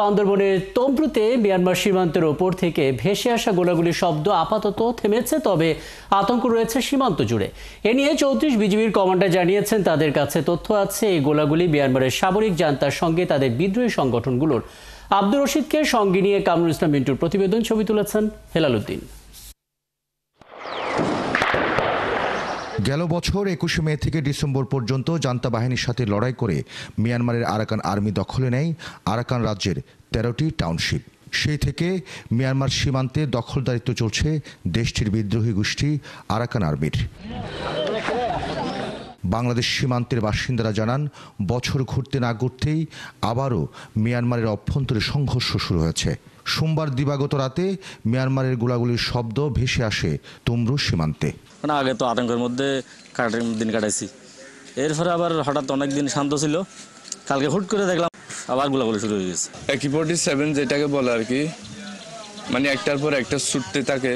বান্দরবনের তমব্রুতে মিয়ানমার সীমান্তের ওপর থেকে ভেসে আসা গোলাগুলির শব্দ আপাতত থেমেছে, তবে আতঙ্ক রয়েছে সীমান্ত জুড়ে। এ নিয়ে ৩৪ বিজিবির কমান্ডার জানিয়েছেন তাদের কাছে তথ্য আছে এই গোলাগুলি মিয়ানমারের সামরিক জান্তার সঙ্গে তাদের বিদ্রোহী সংগঠনগুলোর। আব্দুর রশিদকে সঙ্গে নিয়ে কামরুল ইসলাম মিন্টুর প্রতিবেদন, ছবি তুলেছেন হেলাল উদ্দিন। গেল বছর ২১ মে থেকে ডিসেম্বর পর্যন্ত জান্তা বাহিনীর সাথে লড়াই করে মিয়ানমারের আরাকান আর্মি দখলে নেয় আরাকান রাজ্যের ১৩টি টাউনশিপ। সেই থেকে মিয়ানমার সীমান্তে দখলদারিত্ব চলছে দেশটির বিদ্রোহী গোষ্ঠী আরাকান আর্মির। বাংলাদেশ সীমান্তের বাসিন্দারা জানান, বছর ঘুরতে না ঘুরতেই আবারও মিয়ানমারের অভ্যন্তরে সংঘর্ষ শুরু হয়েছে। সোমবার দিবাগত রাতে মিয়ানমারের গোলাগুলির শব্দ ভেসে আসে তমব্রু সীমান্তে। আগে তো আতঙ্কের মধ্যে দিন কাটাইছি, এরপরে আবার হঠাৎ অনেক দিন শান্ত ছিল, কালকে হুট করে দেখলাম আবার গোলাগুলি শুরু হয়ে গেছে। AK-47 যেটাকে বলে আর কি, মানে একটার পর একটা ছুটতে থাকে,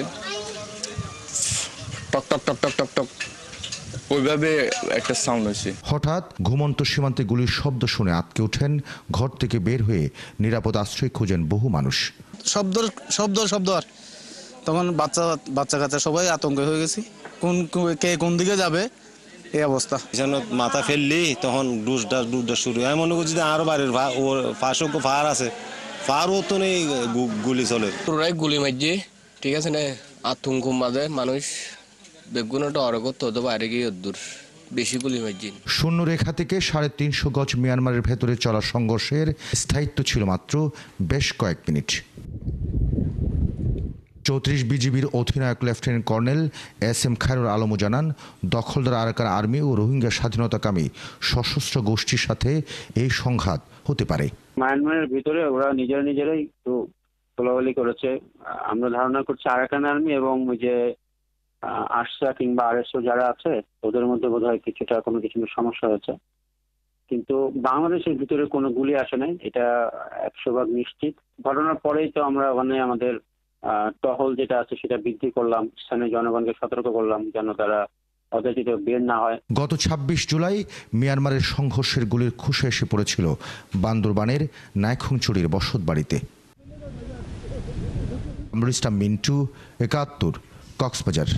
টক টক টক টক টক টক, ওইভাবে একটা সাউন্ড হয়েছে। হঠাৎ ঘুমন্ত সীমান্তে গুলির শব্দ শুনে আটকে ওঠেন। ঘর থেকে বের হয়ে নিরাপদ আশ্রয় খোঁজেন বহু মানুষ। শব্দ আর তখন বাচ্চা কাচ্চা সবাই আতঙ্কে হয়ে গেছি, কোন দিকে যাবে এই অবস্থা। মাথা ফেললি তখন ডুসডা শুরু হয়। মনে করছি আরো বাড়ির পাশে ফার আছে, ফারও তো নেই, গুলি চলে, পুরাই গুলি মারছে। ঠিক আছে না, আতঙ্ক মাঝে মানুষ বেগুনটা অর করতে হতো, বাইরে গিয়ে দূর বেশি গুলি মারছে। শূন্য রেখা থেকে ৩৫০ গজ মিয়ানমারের ভেতরে চলা সংঘর্ষের স্থায়িত্ব ছিল মাত্র বেশ কয়েক মিনিট। ৩৪ বিজিবির অধিনায়ক লেফটেন্যান্ট কর্নেল SM খায়রুল আলমও জানান, দখলদার আরাকান আর্মি ও রোহিঙ্গা স্বাধীনতাকামী সশস্ত্র গোষ্ঠীর সাথে এই সংঘাত হতে পারে। মায়ানমারের ভিতরে ওরা নিজেরাই তো গোলাগুলি করেছে। আমরা ধারণা করছি আরাকান আর্মি এবং ওই যে আরসা কিংবা RSO যারা আছে ওদের মধ্যে বোধহয় কোনো কিছু সমস্যা হয়েছে, কিন্তু বাংলাদেশের ভিতরে কোনো গুলি আসে নাই, এটা ১০০% নিশ্চিত। ঘটনার পরেই তো আমরা ওখানে আমাদের টহল যেটা আছে সেটা বৃদ্ধি করলাম, স্থানীয় জনগণকে সতর্ক করলাম যেন তারা অযাচিত বের না হয়। গত ২৬ জুলাই মিয়ানমারের সংঘর্ষের গুলির খোসা এসে পড়েছিল বান্দরবানের নাইখংচুরির বসত বাড়িতে। কামরুল ইসলাম মিন্টু, ৭১, কক্সবাজার।